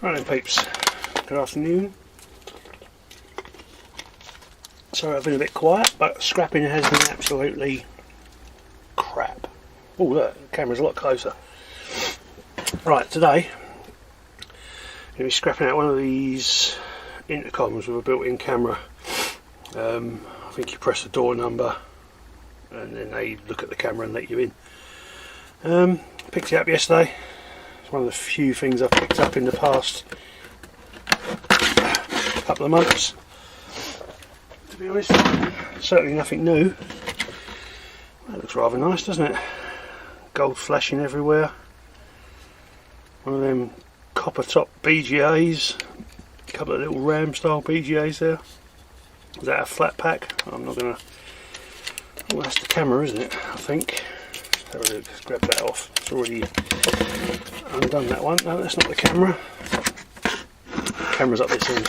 Right then peeps, good afternoon. Sorry I've been a bit quiet, but scrapping has been absolutely crap. Oh look, the camera's a lot closer. Right, today I'm going to be scrapping out one of these intercoms with a built-in camera. I think you press the door number and then they look at the camera and let you in. Picked it up yesterday. It's one of the few things I've picked up in the past couple of months, to be honest. Certainly nothing new. That looks rather nice, doesn't it? Gold flashing everywhere. One of them copper top BGAs. A couple of little ram style BGAs there. Is that a flat pack? I'm not gonna... Oh, that's the camera, isn't it? I think. Let's grab that off. It's already undone, that one. No, that's not the camera. The camera's up this end.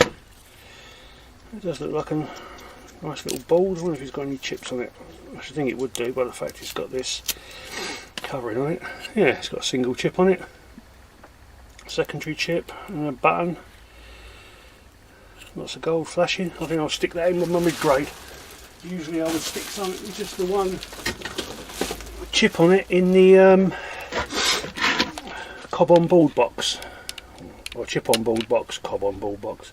It does look like a nice little board. I wonder if it's got any chips on it. I should think it would do by the fact it's got this covering on it. Yeah, it's got a single chip on it. Secondary chip and a button. Lots of gold flashing. I think I'll stick that in with my mid-grade. Usually I would stick something with just the one chip on it in the cob on board box, or chip on board box, cob on board box.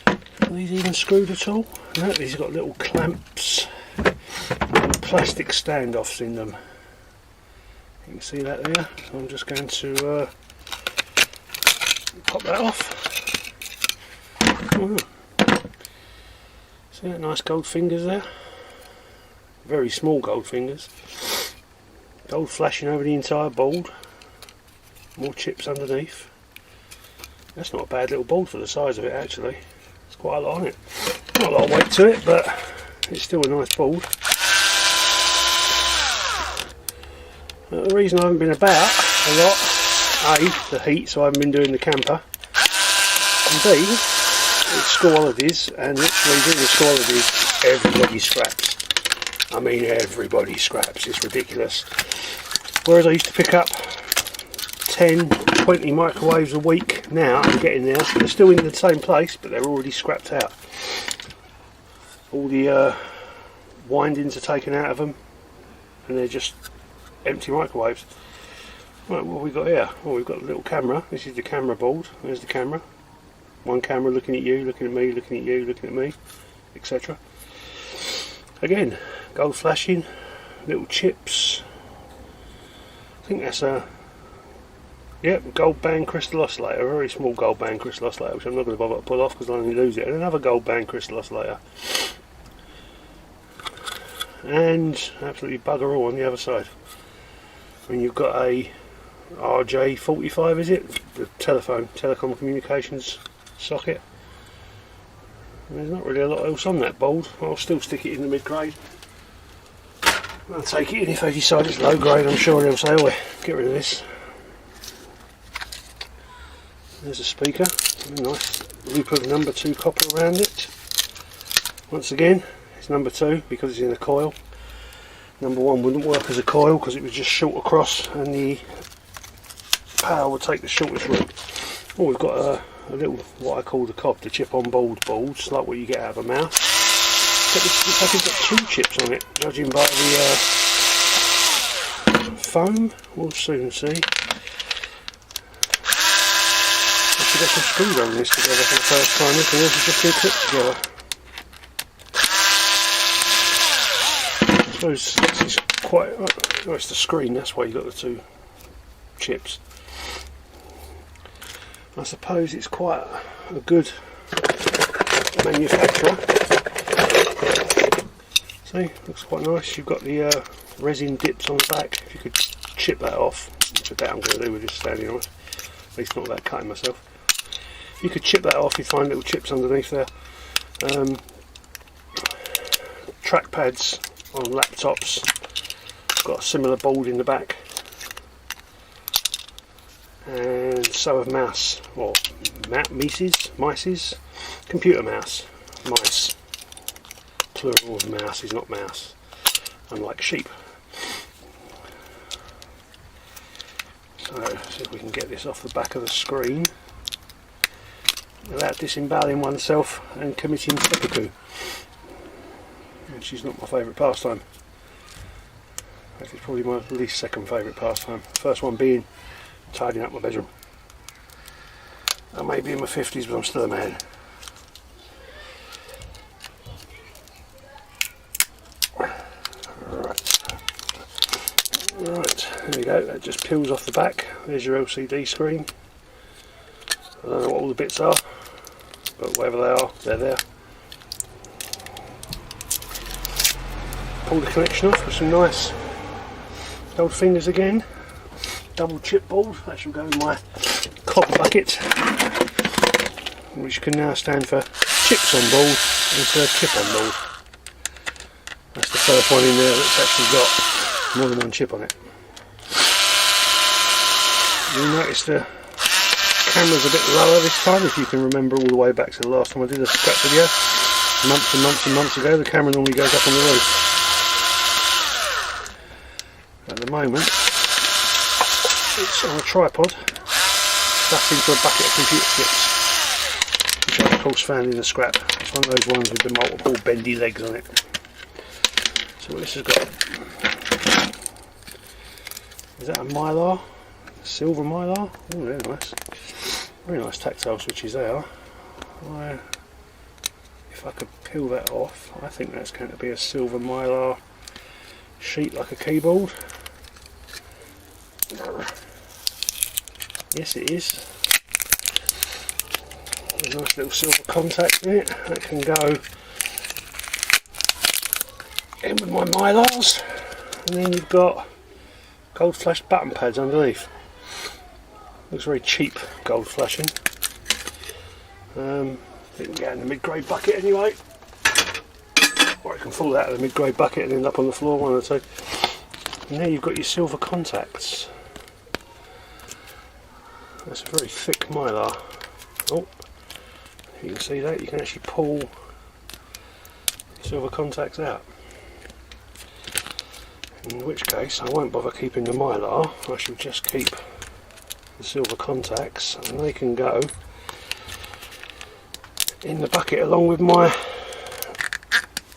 Are these even screwed at all? No, these have got little clamps and plastic standoffs in them. You can see that there. I'm just going to pop that off. Oh. See that nice gold fingers there? Very small gold fingers. Gold flashing over the entire board. More chips underneath. That's not a bad little board for the size of it actually. There's quite a lot on it. Not a lot of weight to it, but it's still a nice board. The reason I haven't been about a lot, A, the heat, so I haven't been doing the camper, and B, it's school holidays, and literally during the school holidays everybody scraps. I mean everybody scraps, it's ridiculous. Whereas I used to pick up 10, 20 microwaves a week, now I'm getting there. They're still in the same place, but they're already scrapped out. All the windings are taken out of them, and they're just empty microwaves. Right, what have we got here? Well, we've got a little camera. This is the camera board. There's the camera. One camera looking at you, looking at me, looking at you, looking at me, etc. Again, gold flashing, little chips. I think that's a gold band crystal oscillator, a very small gold band crystal oscillator, which I'm not going to bother to pull off because I'll only lose it. And another gold band crystal oscillator, and absolutely bugger all on the other side. I mean, you've got a RJ45, is it? The telecom communications socket. And there's not really a lot else on that board. I'll still stick it in the mid-grade. I'll take it in if they decide it's low grade. I'm sure they'll say, oh, get rid of this. There's a speaker, a nice loop of number 2 copper around it. Once again, it's number 2 because it's in a coil. Number 1 wouldn't work as a coil because it was just short across and the power would take the shortest route. Oh, we've got a little, what I call the cob, the chip on board boards, like what you get out of a mouse. But it looks like it's got 2 chips on it, judging by the foam. We'll soon see. I should get some screwdrivers this together for the first time. Everything else is just 2 clips together. I suppose this is quite... Oh, it's the screen, that's why you got the 2 chips. I suppose it's quite a good manufacturer. See, looks quite nice. You've got the resin dips on the back. If you could chip that off, which I doubt I'm going to do with this standing on it, at least not without cutting myself. If you could chip that off, you'd find little chips underneath there. Trackpads on laptops, got a similar board in the back. And so have mouse, or mices, computer mouse, mice, plural of mouse is not mouse, unlike sheep. So see if we can get this off the back of the screen without disemboweling oneself and committing seppuku, which is not my favourite pastime. It's probably my least second favourite pastime. First one being tidying up my bedroom. I may be in my 50s, but I'm still a man. Right, there we go. That just peels off the back. There's your LCD screen. I don't know what all the bits are, but whatever they are, they're there. Pull the connection off with some nice gold fingers again. Double chipboard. That shall go in my copper bucket, which can now stand for chips on board instead of chip on board. That's the first one in there that's actually got more than one chip on it. You'll notice the camera's a bit lower this time. If you can remember all the way back to the last time I did a scrap video, months and months and months ago, the camera normally goes up on the roof. At the moment it's on a tripod stuck into a bucket of computer chips, which I of course found in the scrap. It's one of those ones with the multiple bendy legs on it. So what this has got, is that a mylar? Silver mylar? Oh, they're nice. Very nice tactile switches they are. If I could peel that off, I think that's going to be a silver mylar sheet like a keyboard. Yes, it is. There's a nice little silver contact in it that can go in with my mylars, and then you've got gold flashed button pads underneath. Looks very cheap, gold flashing. It can get in the mid-grade bucket anyway, or it can fall out of the mid-grade bucket and end up on the floor, one or two. And there you've got your silver contacts. That's a very thick mylar. Oh, you can see that, you can actually pull silver contacts out. In which case I won't bother keeping the mylar, I shall just keep the silver contacts, and they can go in the bucket along with my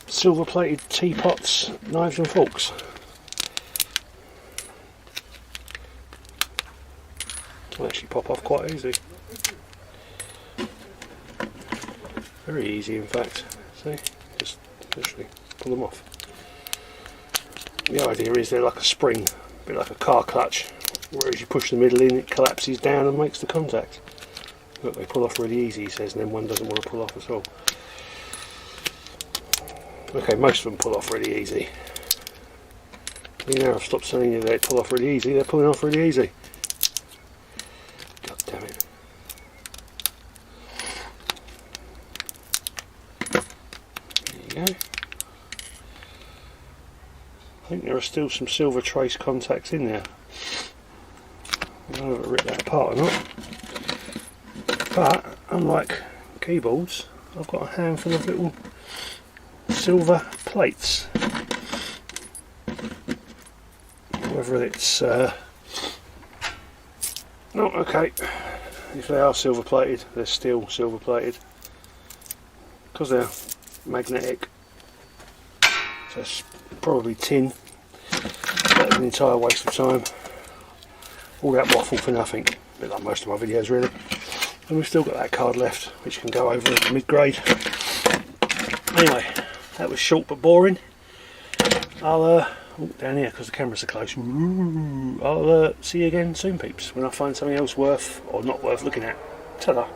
silver plated teapots, knives and forks. Will actually pop off quite easy. Very easy in fact. See? Just literally pull them off. The idea is they're like a spring, a bit like a car clutch, whereas you push the middle in, it collapses down and makes the contact. Look, they pull off really easy, he says, and then one doesn't want to pull off at all. Okay, most of them pull off really easy. You know, I've stopped telling you they pull off really easy, they're pulling off really easy. God damn it. There you go. I think there are still some silver trace contacts in there. I don't know if I ripped that apart or not. But, unlike keyboards, I've got a handful of little silver plates. Whether it's... no, okay. If they are silver plated, they're still silver plated. Because they're magnetic. So it's probably tin. That's an entire waste of time. All that waffle for nothing. A bit like most of my videos really. And we've still got that card left, which can go over into mid-grade. Anyway, that was short but boring. I'll oh, down here because the camera's so close. I'll see you again soon, peeps, when I find something else worth or not worth looking at. Ta-da.